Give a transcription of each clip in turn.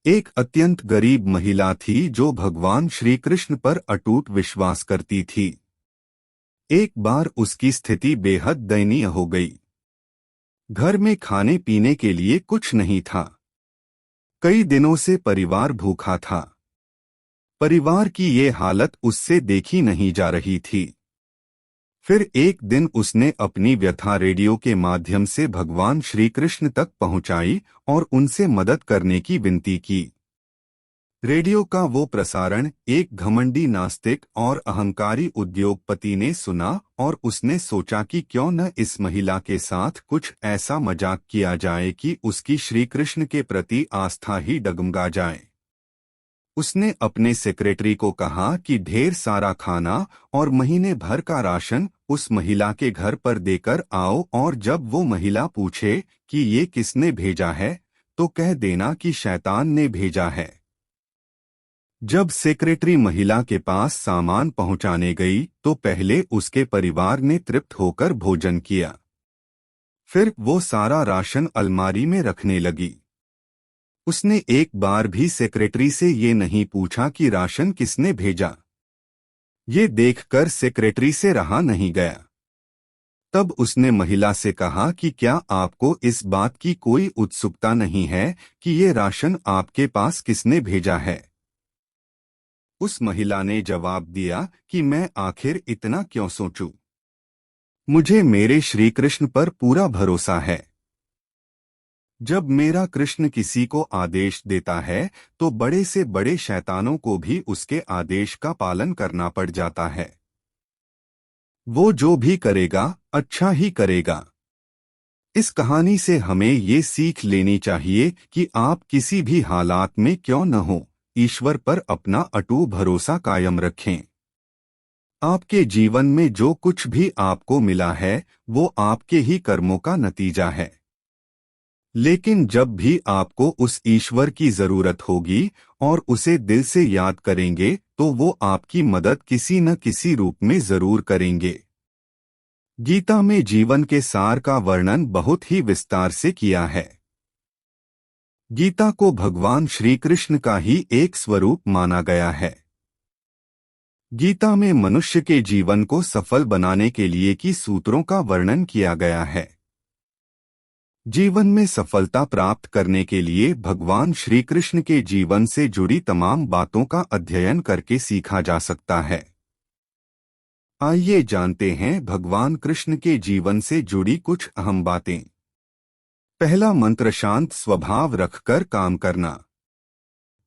एक अत्यंत गरीब महिला थी जो भगवान श्री कृष्ण पर अटूट विश्वास करती थी। एक बार उसकी स्थिति बेहद दयनीय हो गई। घर में खाने पीने के लिए कुछ नहीं था। कई दिनों से परिवार भूखा था। परिवार की ये हालत उससे देखी नहीं जा रही थी। फिर एक दिन उसने अपनी व्यथा रेडियो के माध्यम से भगवान श्री कृष्ण तक पहुंचाई और उनसे मदद करने की विनती की। रेडियो का वो प्रसारण एक घमंडी नास्तिक और अहंकारी उद्योगपति ने सुना और उसने सोचा कि क्यों न इस महिला के साथ कुछ ऐसा मजाक किया जाए कि उसकी श्री कृष्ण के प्रति आस्था ही डगमगा जाए। उसने अपने सेक्रेटरी को कहा कि ढेर सारा खाना और महीने भर का राशन उस महिला के घर पर देकर आओ, और जब वो महिला पूछे कि ये किसने भेजा है तो कह देना कि शैतान ने भेजा है। जब सेक्रेटरी महिला के पास सामान पहुंचाने गई तो पहले उसके परिवार ने तृप्त होकर भोजन किया। फिर वो सारा राशन अलमारी में रखने लगी। उसने एक बार भी सेक्रेटरी से ये नहीं पूछा कि राशन किसने भेजा। ये देखकर सेक्रेटरी से रहा नहीं गया। तब उसने महिला से कहा कि क्या आपको इस बात की कोई उत्सुकता नहीं है कि ये राशन आपके पास किसने भेजा है? उस महिला ने जवाब दिया कि मैं आखिर इतना क्यों सोचूं? मुझे मेरे श्री कृष्ण पर पूरा भरोसा है। जब मेरा कृष्ण किसी को आदेश देता है तो बड़े से बड़े शैतानों को भी उसके आदेश का पालन करना पड़ जाता है। वो जो भी करेगा अच्छा ही करेगा। इस कहानी से हमें ये सीख लेनी चाहिए कि आप किसी भी हालात में क्यों न हो, ईश्वर पर अपना अटूट भरोसा कायम रखें। आपके जीवन में जो कुछ भी आपको मिला है वो आपके ही कर्मों का नतीजा है। लेकिन जब भी आपको उस ईश्वर की जरूरत होगी और उसे दिल से याद करेंगे तो वो आपकी मदद किसी न किसी रूप में जरूर करेंगे। गीता में जीवन के सार का वर्णन बहुत ही विस्तार से किया है। गीता को भगवान श्री कृष्ण का ही एक स्वरूप माना गया है। गीता में मनुष्य के जीवन को सफल बनाने के लिए की सूत्रों का वर्णन किया गया है। जीवन में सफलता प्राप्त करने के लिए भगवान श्री कृष्ण के जीवन से जुड़ी तमाम बातों का अध्ययन करके सीखा जा सकता है। आइए जानते हैं भगवान कृष्ण के जीवन से जुड़ी कुछ अहम बातें। पहला मंत्र, शांत स्वभाव रखकर काम करना।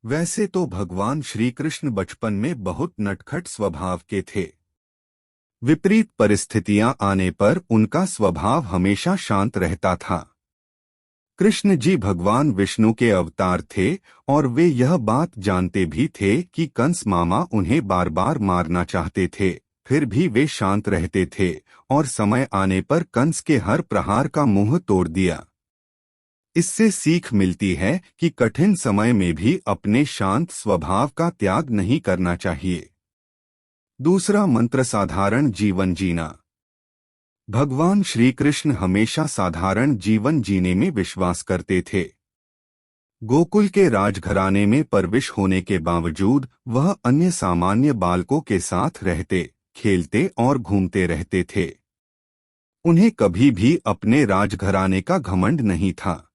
वैसे तो भगवान श्री कृष्ण बचपन में बहुत नटखट स्वभाव के थे। विपरीत परिस्थितियां आने पर उनका स्वभाव हमेशा शांत रहता था। कृष्ण जी भगवान विष्णु के अवतार थे और वे यह बात जानते भी थे कि कंस मामा उन्हें बार बार मारना चाहते थे, फिर भी वे शांत रहते थे और समय आने पर कंस के हर प्रहार का मुंह तोड़ दिया। इससे सीख मिलती है कि कठिन समय में भी अपने शांत स्वभाव का त्याग नहीं करना चाहिए। दूसरा मंत्र, साधारण जीवन जीना। भगवान श्री कृष्ण हमेशा साधारण जीवन जीने में विश्वास करते थे। गोकुल के राजघराने में परविश होने के बावजूद वह अन्य सामान्य बालकों के साथ रहते, खेलते और घूमते रहते थे। उन्हें कभी भी अपने राजघराने का घमंड नहीं था।